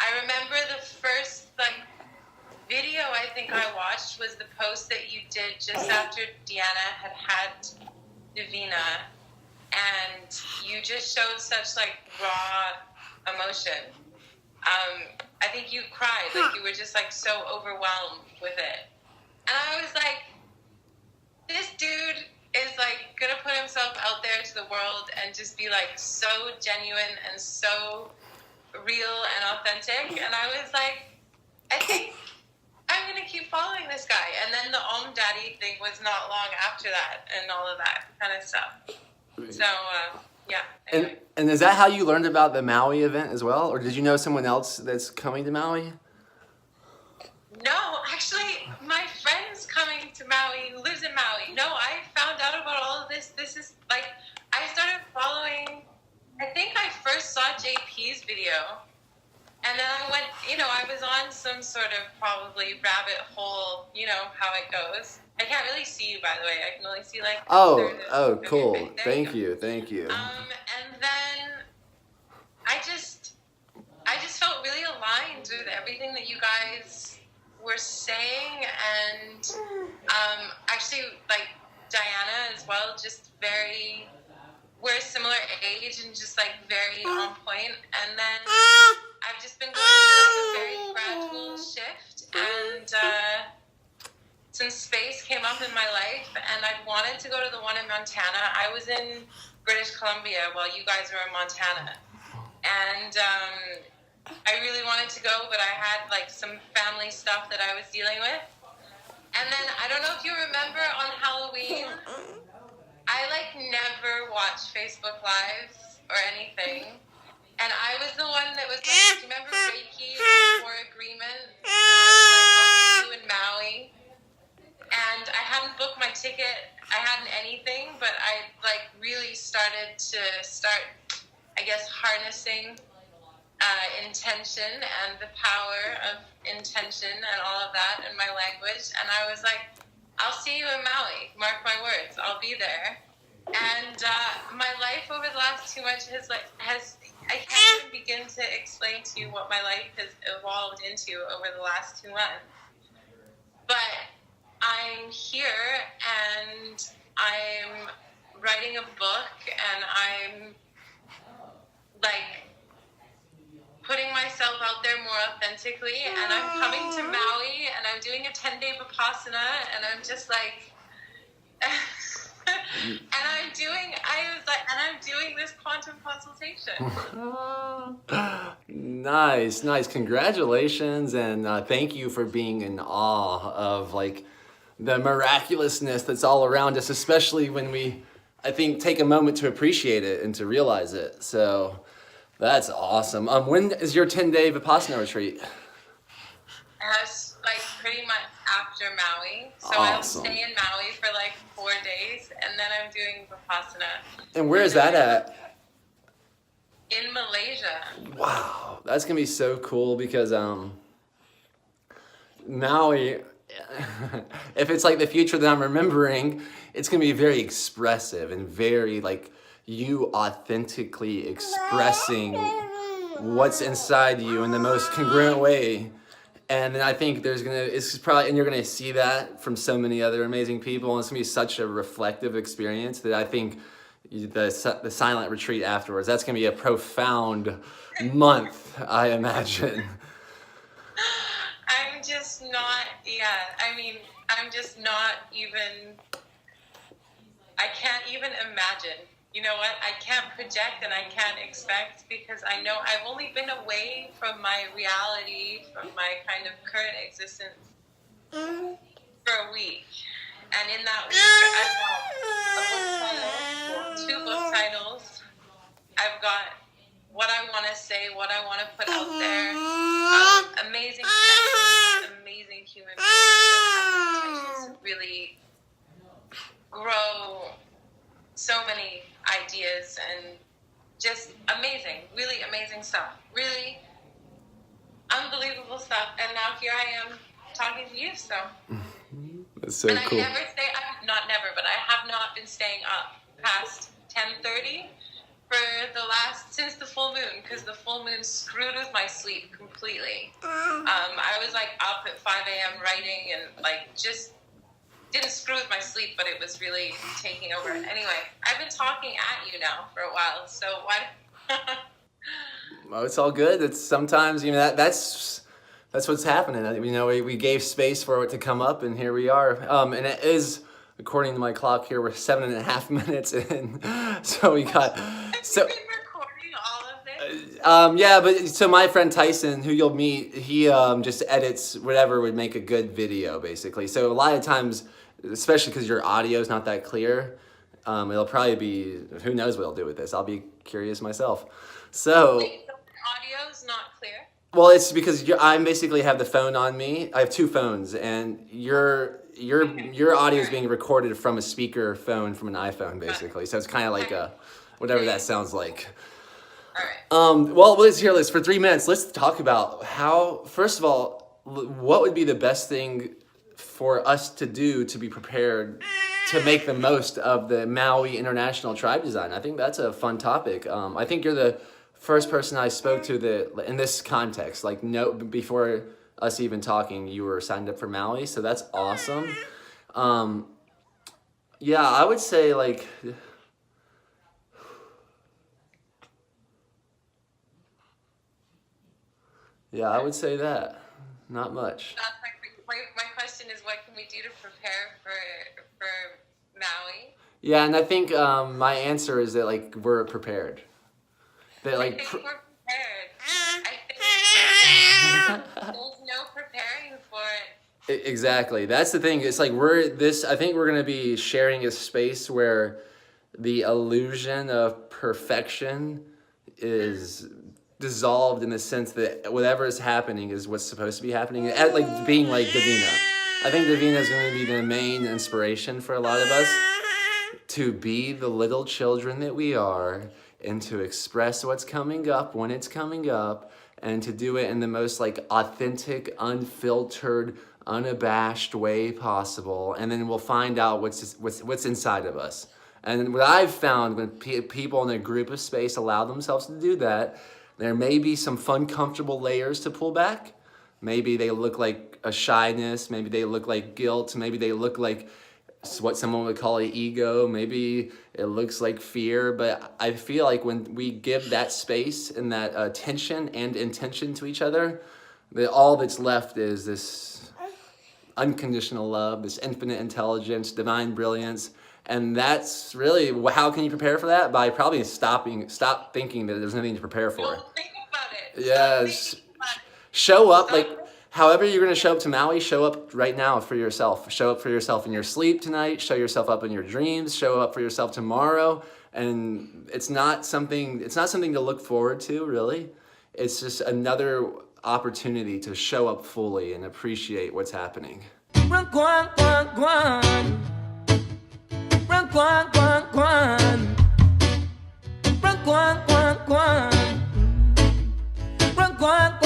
I remember the first video I think I watched was the post that you did just after Deanna had Davina, and you just showed such raw emotion. I think you cried, you were just so overwhelmed with it, and I was like, this dude is gonna put himself out there to the world and just be so genuine and so real and authentic. And I was like, I think I'm gonna keep following this guy. And then the Daddy thing was not long after that, and all of that kind of stuff. So yeah. Anyway. And is that how you learned about the Maui event as well, or did you know someone else that's coming to Maui? No, actually, my friend's coming to Maui, who lives in Maui. No, I found out about all of this. This is I started following, I think I first saw JP's video, and then I went, I was on some sort of probably rabbit hole, how it goes. I can't really see you, by the way. I can only see Oh, cool. Thank you. And then I just felt really aligned with everything that you guys were saying, and actually Diana as well, just we're a similar age and just very on point. And then I've just been going through a very gradual shift, and some space came up in my life, and I wanted to go to the one in Montana. I was in British Columbia while you guys were in Montana, and I really wanted to go, but I had some family stuff that I was dealing with. And then I don't know if you remember on Halloween, I never watched Facebook Lives or anything, and I was the one that was do you remember Reiki for Agreement? And I was I'll see you in Maui. And I hadn't booked my ticket, I hadn't anything, but I really started to I guess, harnessing intention and the power of intention and all of that in my language. And I was like, I'll see you in Maui, mark my words, I'll be there. And my life over the last 2 months has I can't even begin to explain to you what my life has evolved into over the last 2 months. But I'm here, and I'm writing a book, and I'm putting myself out there more authentically, and I'm coming to Maui, and I'm doing a 10-day Vipassana, and I'm just and I'm doing this quantum consultation. Nice. Congratulations, and thank you for being in awe of the miraculousness that's all around us, especially when we, I think, take a moment to appreciate it and to realize it. So that's awesome. When is your 10-day Vipassana retreat? Pretty much after Maui. So awesome. I'll stay in Maui for 4 days, and then I'm doing Vipassana. And where is that at? In Malaysia. Wow, that's gonna be so cool, because Maui, if it's the future that I'm remembering, it's gonna be very expressive and very you authentically expressing what's inside you in the most congruent way. And then I think and you're gonna see that from so many other amazing people, and it's gonna be such a reflective experience that I think the silent retreat afterwards, that's gonna be a profound month, I imagine. I'm just not even, I can't even imagine. You know what? I can't project and I can't expect, because I know I've only been away from my reality, from my kind of current existence for a week. And in that week, I've got 2 book titles. I've got what I want to say, what I want to put out there. Amazing connections with amazing human beings that have the potential to really grow so many ideas, and just amazing, really amazing stuff, really unbelievable stuff. And now here I am talking to you. So that's so and cool. I have not been staying up past 10:30, since the full moon, because the full moon screwed with my sleep completely. I was like up at 5 a.m. writing and like just didn't screw with my sleep, but it was really taking over. Anyway, I've been talking at you now for a while, so why? Well, it's all good. It's sometimes, you know, that's what's happening. You know, we gave space for it to come up, and here we are. And it is, according to my clock here, we're 7.5 minutes in. So we got so. You've been recording all of this? Yeah, but so my friend Tyson, who you'll meet, he just edits whatever would make a good video, basically. So a lot of times, especially because your audio is not that clear, it'll probably be, who knows what I'll do with this. I'll be curious myself. So. Wait, so the audio's not clear? Well, it's because I basically have the phone on me. I have two phones, and your audio is being recorded from a speaker phone from an iPhone, basically. So it's kind of like a, whatever that sounds like. All right. Well, let's for 3 minutes. Let's talk about how. First of all, what would be the best thing for us to do to be prepared to make the most of the Maui International Tribe Design? I think that's a fun topic. I think you're the first person I spoke to that in this context, like before us even talking, you were signed up for Maui, so that's awesome. Yeah, I would say like, yeah, I would say that. Not much. My question is, what can we do to prepare for Maui? Yeah, and I think my answer is that like we're prepared. That like. I think we're prepared. I think there's no preparing for it. Exactly. That's the thing. It's like I think we're going to be sharing a space where the illusion of perfection is dissolved in the sense that whatever is happening is what's supposed to be happening. Like being like Davina. I think Davina is going to be the main inspiration for a lot of us to be the little children that we are and to express what's coming up when it's coming up and to do it in the most like authentic, unfiltered, unabashed way possible, and then we'll find out what's inside of us. And what I've found when people in a group of space allow themselves to do that, there may be some fun, comfortable layers to pull back. Maybe they look like a shyness, maybe they look like guilt, maybe they look like what someone would call an ego, maybe it looks like fear, but I feel like when we give that space and that attention and intention to each other, that all that's left is this unconditional love, this infinite intelligence, divine brilliance, and that's really, how can you prepare for that? By probably stop thinking that there's nothing to prepare for. Don't think about it. Yes. Show up, like, however you're going to show up to Maui, show up right now for yourself. Show up for yourself in your sleep tonight. Show yourself up in your dreams. Show up for yourself tomorrow. And it's not something to look forward to, really. It's just another opportunity to show up fully and appreciate what's happening. Run, guan, guan, guan. Run, guan, guan, guan. Run, guan, guan, guan. Run, guan, guan.